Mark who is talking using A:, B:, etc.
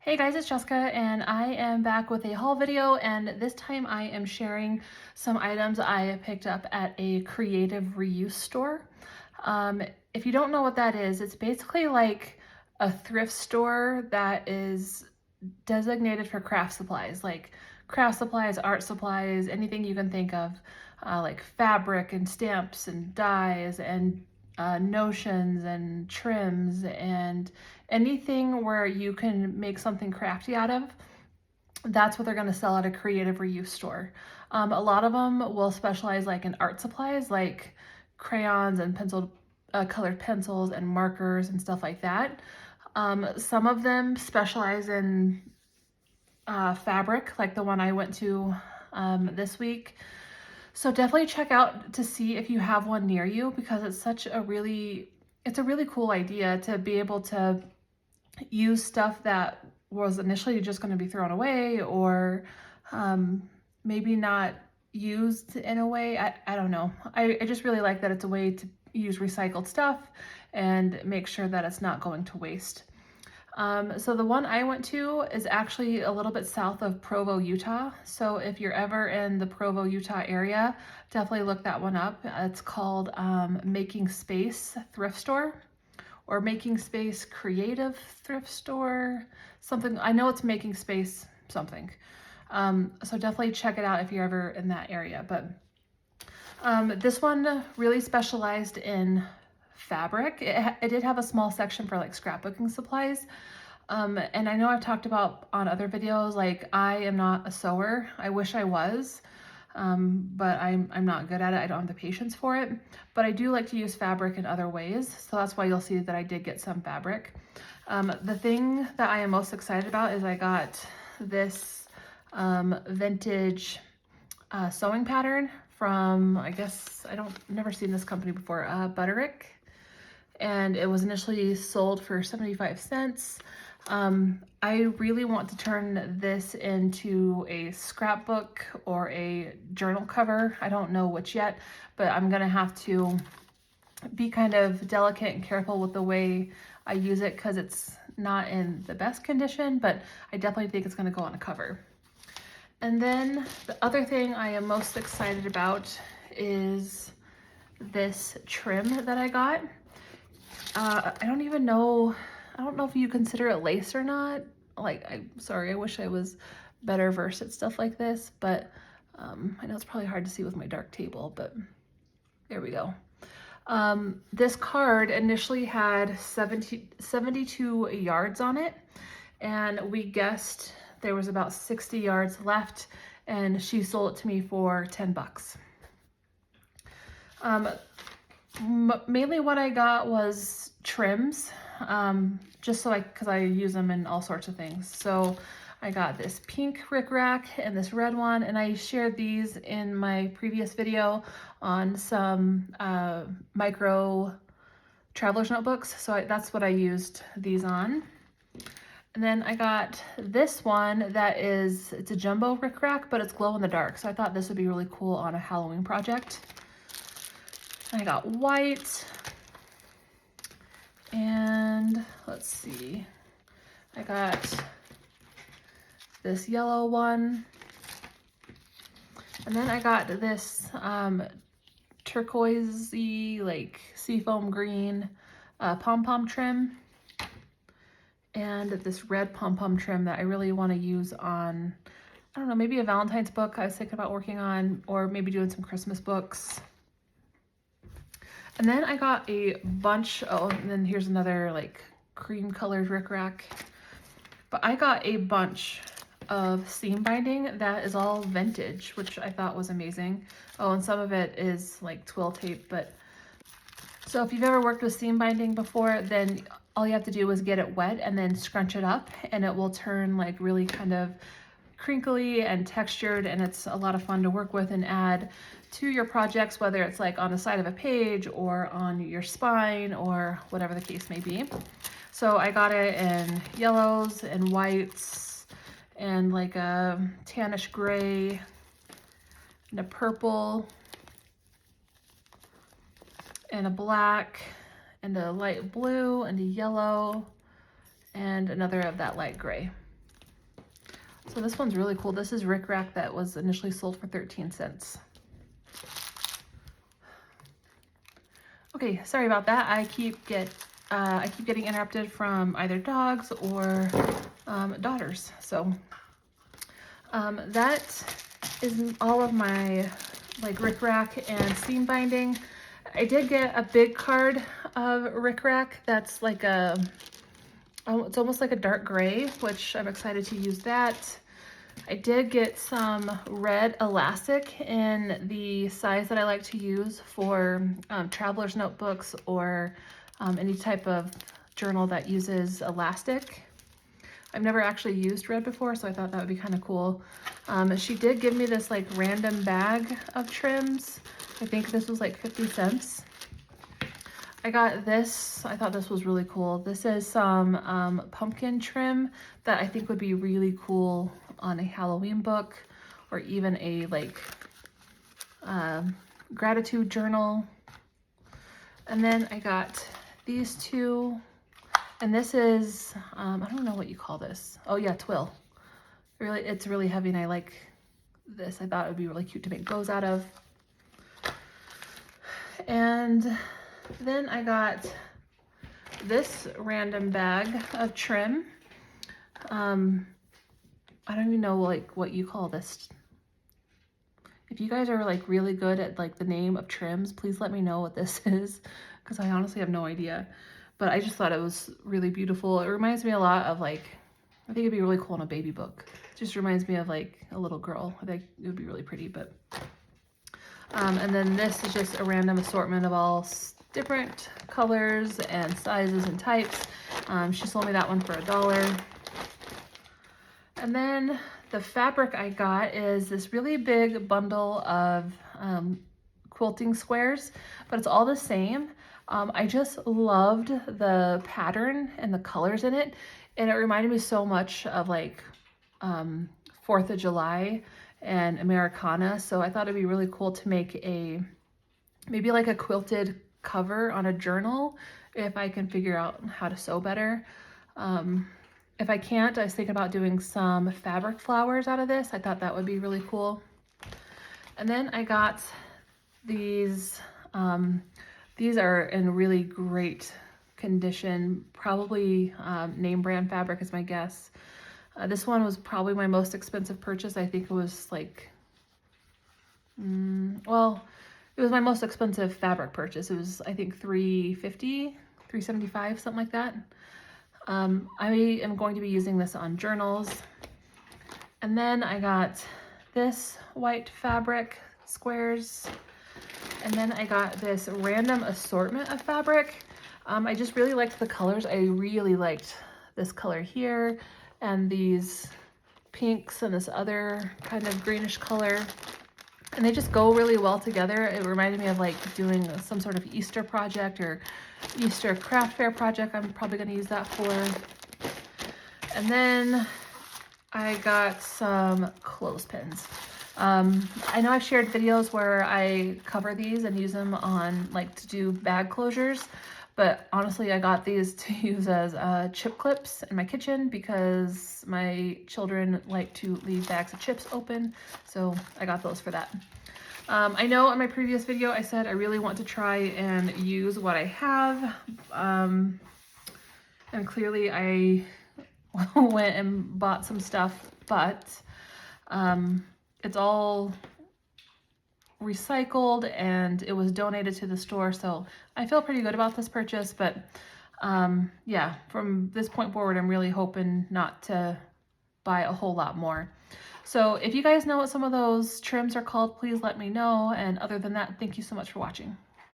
A: Hey guys, it's Jessica and I am back with a haul video, and this time I am sharing some items I picked up at a creative reuse store. Um, if you don't know what that is, it's basically like a thrift store that is designated for craft supplies, art supplies, anything you can think of, like fabric and stamps and dyes and notions and trims and anything where you can make something crafty out of. That's what they're going to sell at a creative reuse store. A lot of them will specialize like in art supplies, like crayons and colored pencils and markers and stuff like that. Some of them specialize in fabric, like the one I went to this week. So definitely check out to see if you have one near you, because it's a really cool idea to be able to use stuff that was initially just going to be thrown away, or um, maybe not used in a way. I don't know. I just really like that it's a way to use recycled stuff and make sure that it's not going to waste. So the one I went to is actually a little bit south of Provo, Utah. So if you're ever in the Provo, Utah area, definitely look that one up. It's called Making Space Thrift Store, or Making Space Creative Thrift Store, something. I know it's Making Space something. So definitely check it out if you're ever in that area. But this one really specialized in fabric. It did have a small section for like scrapbooking supplies. And I know I've talked about on other videos, like I am not a sewer. I wish I was, but I'm not good at it. I don't have the patience for it, but I do like to use fabric in other ways. So that's why you'll see that I did get some fabric. The thing that I am most excited about is I got this vintage sewing pattern from, I guess, never seen this company before, Butterick. And it was initially sold for 75 cents. I really want to turn this into a scrapbook or a journal cover. I don't know which yet, but I'm gonna have to be kind of delicate and careful with the way I use it, because it's not in the best condition, but I definitely think it's gonna go on a cover. And then the other thing I am most excited about is this trim that I got. I don't even know, I don't know if you consider it lace or not. Like, I'm sorry, I wish I was better versed at stuff like this, but I know it's probably hard to see with my dark table, but there we go. This card initially had 72 yards on it, and we guessed there was about 60 yards left, and she sold it to me for 10 bucks. Mainly what I got was trims, just so because I use them in all sorts of things. So I got this pink rickrack and this red one, and I shared these in my previous video on some micro traveler's notebooks. So that's what I used these on. And then I got this one it's a jumbo rickrack, but it's glow in the dark. So I thought this would be really cool on a Halloween project. I got white, and let's see, I got this yellow one, and then I got this turquoisey, like seafoam green pom-pom trim, and this red pom-pom trim that I really want to use on, I don't know, maybe a Valentine's book I was thinking about working on, or maybe doing some Christmas books. And then I got a bunch, and then here's another like cream colored rickrack. But I got a bunch of seam binding that is all vintage, which I thought was amazing. Oh, and some of it is like twill tape, but so if you've ever worked with seam binding before, then all you have to do is get it wet and then scrunch it up, and it will turn like really kind of crinkly and textured, and it's a lot of fun to work with and add to your projects, whether it's like on the side of a page or on your spine or whatever the case may be. So I got it in yellows and whites and like a tannish gray and a purple and a black and a light blue and a yellow and another of that light gray. So this one's really cool. This is Rick Rack that was initially sold for 13 cents. Okay, sorry about that. I keep getting interrupted from either dogs or daughters. So that is all of my like Rick Rack and seam binding. I did get a big card of Rick Rack that's like it's almost like a dark gray, which I'm excited to use that. I did get some red elastic in the size that I like to use for traveler's notebooks or any type of journal that uses elastic. I've never actually used red before, so I thought that would be kind of cool. She did give me this like random bag of trims. I think this was like 50 cents. I got this. I thought this was really cool. This is some pumpkin trim that I think would be really cool on a Halloween book or even a like gratitude journal. And then I got these two, and this is, I don't know what you call this. Oh yeah, twill. It's really heavy and I like this. I thought it would be really cute to make bows out of. And then I got this random bag of trim. I don't even know like what you call this. If you guys are like really good at like the name of trims, please let me know what this is, because I honestly have no idea. But I just thought it was really beautiful. It reminds me a lot of like, I think it'd be really cool in a baby book. It just reminds me of like a little girl. I think it would be really pretty. But and then this is just a random assortment of all different colors and sizes and types. She sold me that one for $1. And then the fabric I got is this really big bundle of quilting squares, but it's all the same. I just loved the pattern and the colors in it, and it reminded me so much of like 4th of July and Americana. So I thought it'd be really cool to make maybe like a quilted cover on a journal if I can figure out how to sew better. If I can't, I was thinking about doing some fabric flowers out of this. I thought that would be really cool. And then I got these. These are in really great condition. Probably name brand fabric is my guess. This one was probably my most expensive purchase. I think it was like, well, it was my most expensive fabric purchase. It was, I think, $350, $375, something like that. I am going to be using this on journals. And then I got this white fabric squares. And then I got this random assortment of fabric. I just really liked the colors. I really liked this color here and these pinks and this other kind of greenish color. And they just go really well together. It reminded me of like doing some sort of Easter project or Easter craft fair project. I'm probably going to use that for. And then I got some clothespins. I know I've shared videos where I cover these and use them on like to do bag closures, but honestly I got these to use as chip clips in my kitchen because my children like to leave bags of chips open, so I got those for that. I know in my previous video I said I really want to try and use what I have, and clearly I went and bought some stuff, but it's all recycled and it was donated to the store, so I feel pretty good about this purchase. But yeah, from this point forward I'm really hoping not to buy a whole lot more. So if you guys know what some of those trims are called, please let me know, and other than that, thank you so much for watching.